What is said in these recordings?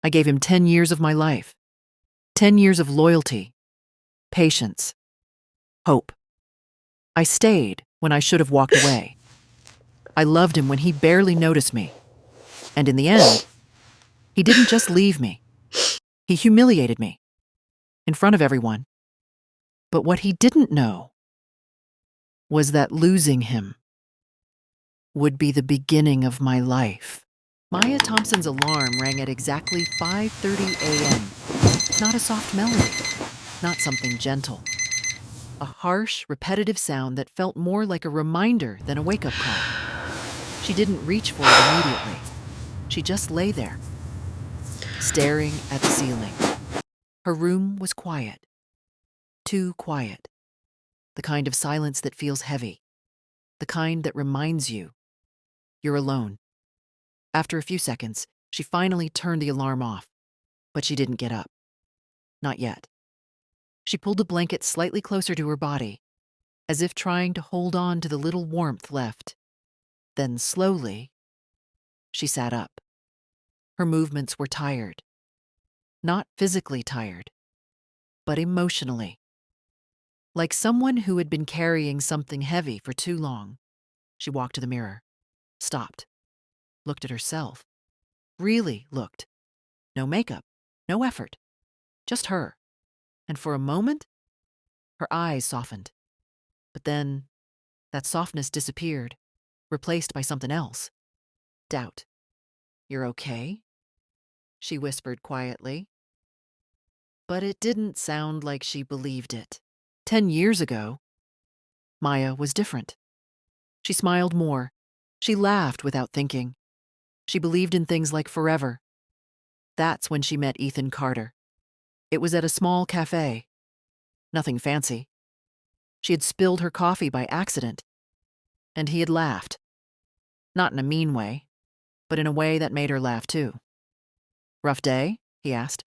I gave him 10 years of my life. 10 years of loyalty, patience, hope. I stayed when I should have walked away. I loved him when he barely noticed me. And in the end, he didn't just leave me. He humiliated me. In front of everyone. But what he didn't know was that losing him would be the beginning of my life. Maya Thompson's alarm rang at exactly 5:30 a.m. Not a soft melody, not something gentle. A harsh, repetitive sound that felt more like a reminder than a wake-up call. She didn't reach for it immediately. She just lay there, staring at the ceiling. Her room was quiet. Too quiet. The kind of silence that feels heavy. The kind that reminds you you're alone. After a few seconds, she finally turned the alarm off, but she didn't get up. Not yet. She pulled the blanket slightly closer to her body, as if trying to hold on to the little warmth left. Then slowly, she sat up. Her movements were tired. Not physically tired, but emotionally. Like someone who had been carrying something heavy for too long. She walked to the mirror, stopped, looked at herself. Really looked. No makeup, no effort, just her. And for a moment, her eyes softened. But then, that softness disappeared, replaced by something else. Doubt. "You're okay?" she whispered quietly. But it didn't sound like she believed it. 10 years ago, Maya was different. She smiled more. She laughed without thinking. She believed in things like forever. That's when she met Ethan Carter. It was at a small cafe. Nothing fancy. She had spilled her coffee by accident. And he had laughed. Not in a mean way, but in a way that made her laugh too. "Rough day?" he asked.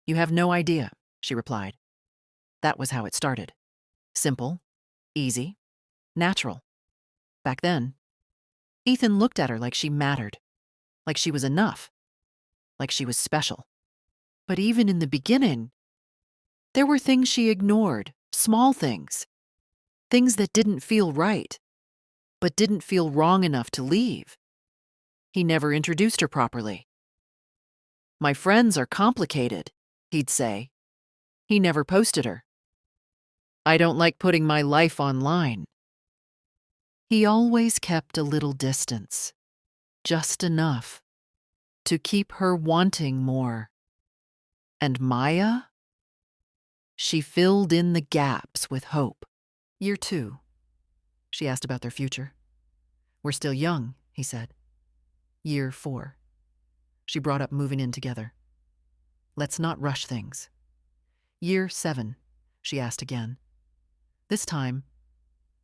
"You have no idea," she replied. That was how it started. Simple, easy, natural. Back then, Ethan looked at her like she mattered, like she was enough, like she was special. But even in the beginning, there were things she ignored, small things. Things that didn't feel right, but didn't feel wrong enough to leave. He never introduced her properly. "My friends are complicated," he'd say. He never posted her. "I don't like putting my life online." He always kept a little distance, just enough to keep her wanting more. And Maya? She filled in the gaps with hope. "Year 2, she asked about their future. "We're still young," he said. "Year 4. She brought up moving in together. "Let's not rush things." "Year 7, she asked again. This time,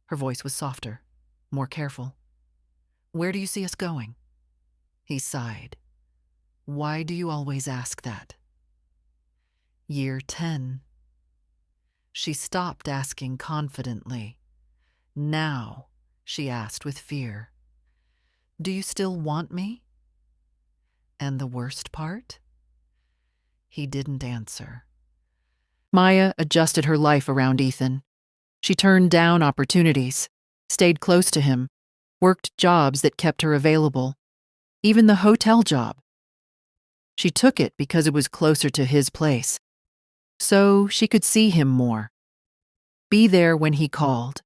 her voice was softer, more careful. "Where do you see us going?" He sighed. "Why do you always ask that?" "Year 10. She stopped asking confidently. Now, she asked with fear, "Do you still want me?" And the worst part? He didn't answer. Maya adjusted her life around Ethan. She turned down opportunities, stayed close to him, worked jobs that kept her available, even the hotel job. She took it because it was closer to his place, so she could see him more. Be there when he called,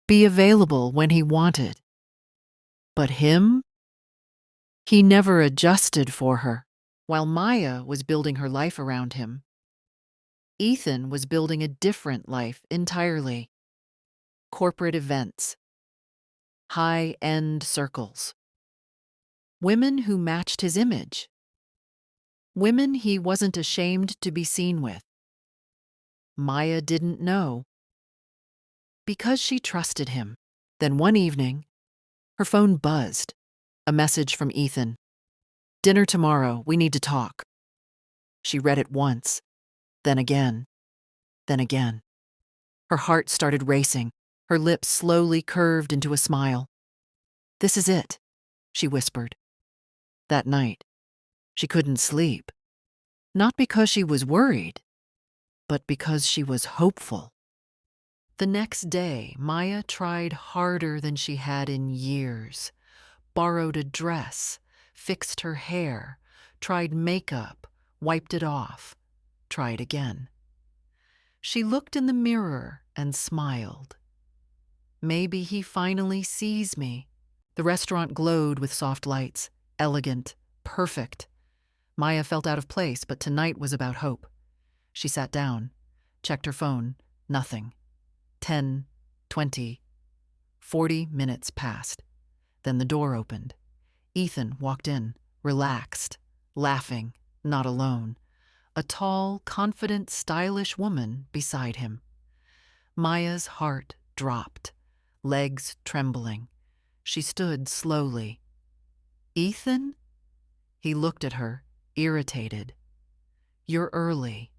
be available when he wanted. But him? He never adjusted for her. While Maya was building her life around him, Ethan was building a different life entirely. Corporate events, high-end circles, women who matched his image, women he wasn't ashamed to be seen with. Maya didn't know. Because she trusted him. Then one evening, her phone buzzed. A message from Ethan. "Dinner tomorrow, we need to talk." She read it once, then again, then again. Her heart started racing. Her lips slowly curved into a smile. "This is it," she whispered. That night, she couldn't sleep. Not because she was worried, but because she was hopeful. The next day, Maya tried harder than she had in years. Borrowed a dress, fixed her hair, tried makeup, wiped it off, tried again. She looked in the mirror and smiled. Maybe he finally sees me. The restaurant glowed with soft lights, elegant, perfect. Maya felt out of place, but tonight was about hope. She sat down, checked her phone, nothing. 10, 20, 40 minutes passed. Then the door opened. Ethan walked in, relaxed, laughing, not alone. A tall, confident, stylish woman beside him. Maya's heart dropped, legs trembling. She stood slowly. "Ethan?" He looked at her, irritated. "You're early."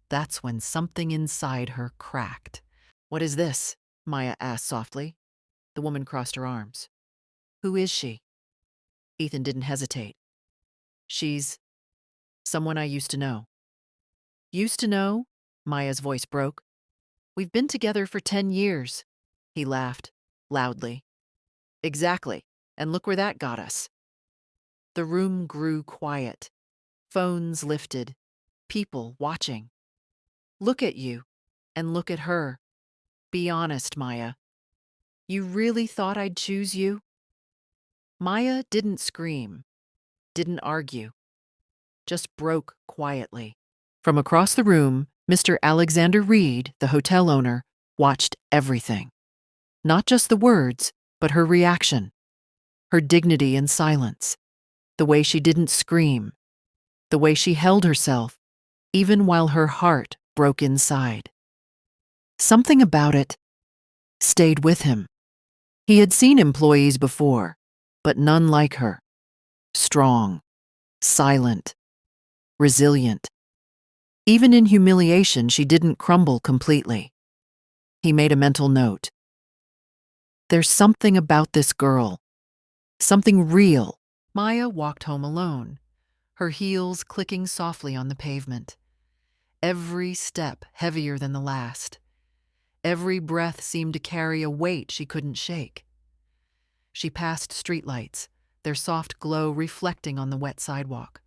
That's when something inside her cracked. "What is this?" Maya asked softly. The woman crossed her arms. "Who is she?" Ethan didn't hesitate. "She's someone I used to know." "Used to know?" Maya's voice broke. "We've been together for 10 years. He laughed, loudly. "Exactly. And look where that got us." The room grew quiet. Phones lifted. People watching. "Look at you. And look at her. Be honest, Maya. You really thought I'd choose you?" Maya didn't scream, didn't argue, just broke quietly. From across the room, Mr. Alexander Reed, the hotel owner, watched everything. Not just the words, but her reaction, her dignity in silence, the way she didn't scream, the way she held herself, even while her heart broke inside. Something about it stayed with him. He had seen employees before, but none like her. Strong, silent, resilient. Even in humiliation, she didn't crumble completely. He made a mental note. There's something about this girl. Something real. Maya walked home alone, her heels clicking softly on the pavement. Every step heavier than the last. Every breath seemed to carry a weight she couldn't shake. She passed streetlights, their soft glow reflecting on the wet sidewalk.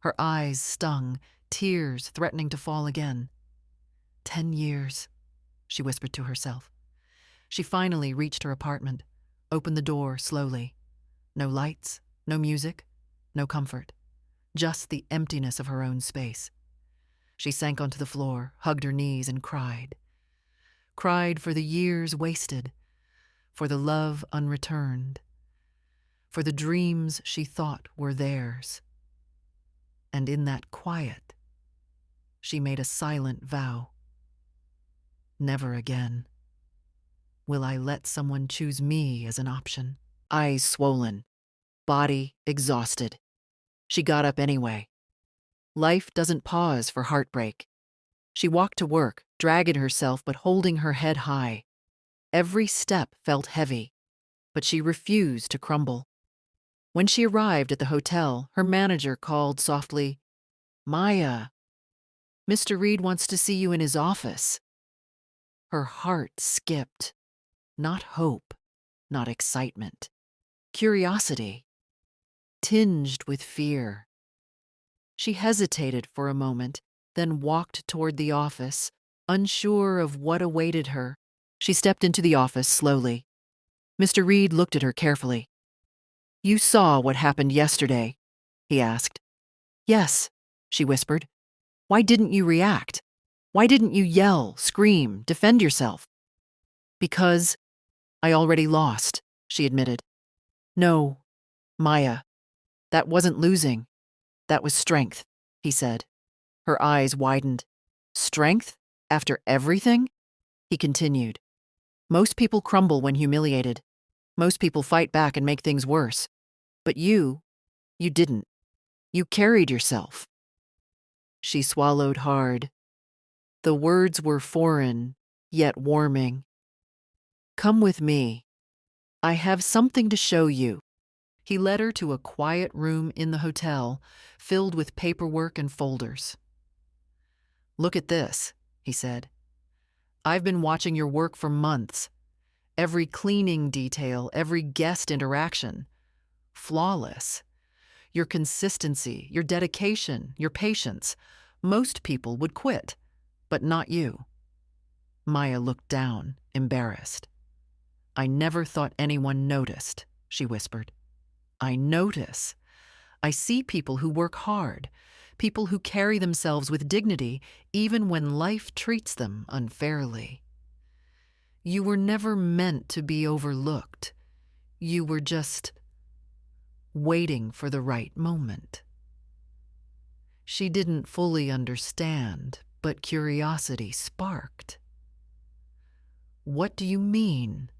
Her eyes stung, tears threatening to fall again. 10 years, she whispered to herself. She finally reached her apartment, opened the door slowly. No lights, no music, no comfort. Just the emptiness of her own space. She sank onto the floor, hugged her knees, and cried. Cried for the years wasted, for the love unreturned, for the dreams she thought were theirs. And in that quiet, she made a silent vow. Never again will I let someone choose me as an option. Eyes swollen, body exhausted. She got up anyway. Life doesn't pause for heartbreak. She walked to work, dragging herself but holding her head high. Every step felt heavy, but she refused to crumble. When she arrived at the hotel, her manager called softly, "Maya, Mr. Reed wants to see you in his office." Her heart skipped. Not hope, not excitement. Curiosity, tinged with fear. She hesitated for a moment, then walked toward the office, unsure of what awaited her. She stepped into the office slowly. Mr. Reed looked at her carefully. "You saw what happened yesterday?" he asked. "Yes," she whispered. "Why didn't you react? Why didn't you yell, scream, defend yourself?" "Because I already lost," she admitted. "No, Maya, that wasn't losing. That was strength," he said. Her eyes widened. "Strength? After everything?" He continued. "Most people crumble when humiliated. Most people fight back and make things worse. But you didn't. You carried yourself." She swallowed hard. The words were foreign, yet warming. "Come with me. I have something to show you." He led her to a quiet room in the hotel, filled with paperwork and folders. "Look at this," he said. "I've been watching your work for months. Every cleaning detail, every guest interaction. Flawless. Your consistency, your dedication, your patience. Most people would quit, but not you." Maya looked down, embarrassed. "I never thought anyone noticed," she whispered. "I notice. I see people who work hard, people who carry themselves with dignity even when life treats them unfairly. You were never meant to be overlooked. You were just waiting for the right moment." She didn't fully understand, but curiosity sparked. "What do you mean?"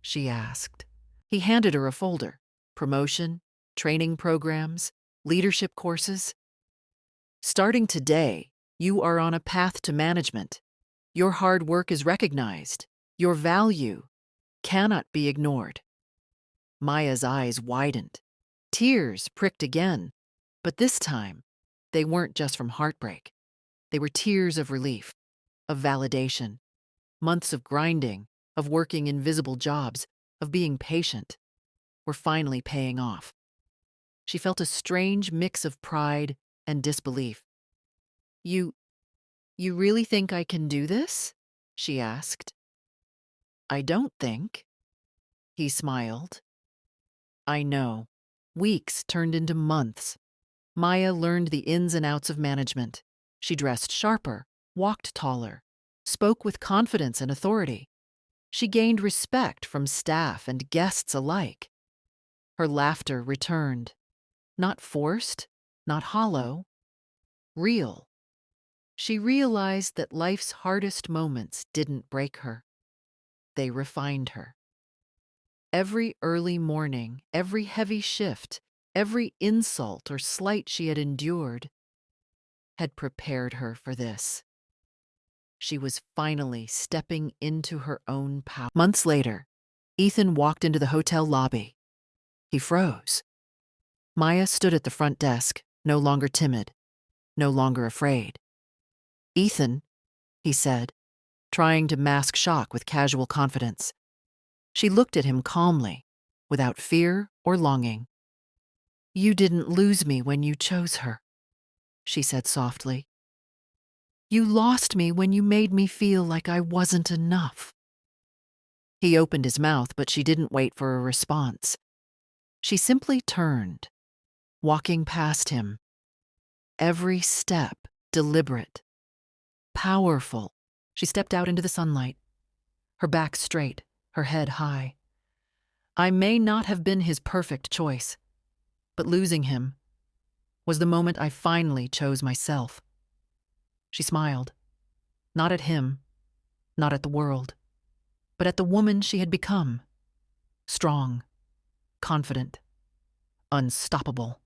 she asked. He handed her a folder. Promotion, training programs, leadership courses. "Starting today, you are on a path to management. Your hard work is recognized. Your value cannot be ignored." Maya's eyes widened. Tears pricked again, but this time, they weren't just from heartbreak. They were tears of relief, of validation. Months of grinding, of working invisible jobs, of being patient, were finally paying off. She felt a strange mix of pride and disbelief. You really think I can do this?" she asked. "I don't think." He smiled. "I know." Weeks turned into months. Maya learned the ins and outs of management. She dressed sharper, walked taller, spoke with confidence and authority. She gained respect from staff and guests alike. Her laughter returned. Not forced, not hollow, real. She realized that life's hardest moments didn't break her. They refined her. Every early morning, every heavy shift, every insult or slight she had endured had prepared her for this. She was finally stepping into her own power. Months later, Ethan walked into the hotel lobby. He froze. Maya stood at the front desk, no longer timid, no longer afraid. "Ethan," he said, trying to mask shock with casual confidence. She looked at him calmly, without fear or longing. "You didn't lose me when you chose her," she said softly. "You lost me when you made me feel like I wasn't enough." He opened his mouth, but she didn't wait for a response. She simply turned, walking past him. Every step deliberate, powerful. She stepped out into the sunlight, her back straight, her head high. "I may not have been his perfect choice, but losing him was the moment I finally chose myself." She smiled, not at him, not at the world, but at the woman she had become. Strong, confident, unstoppable.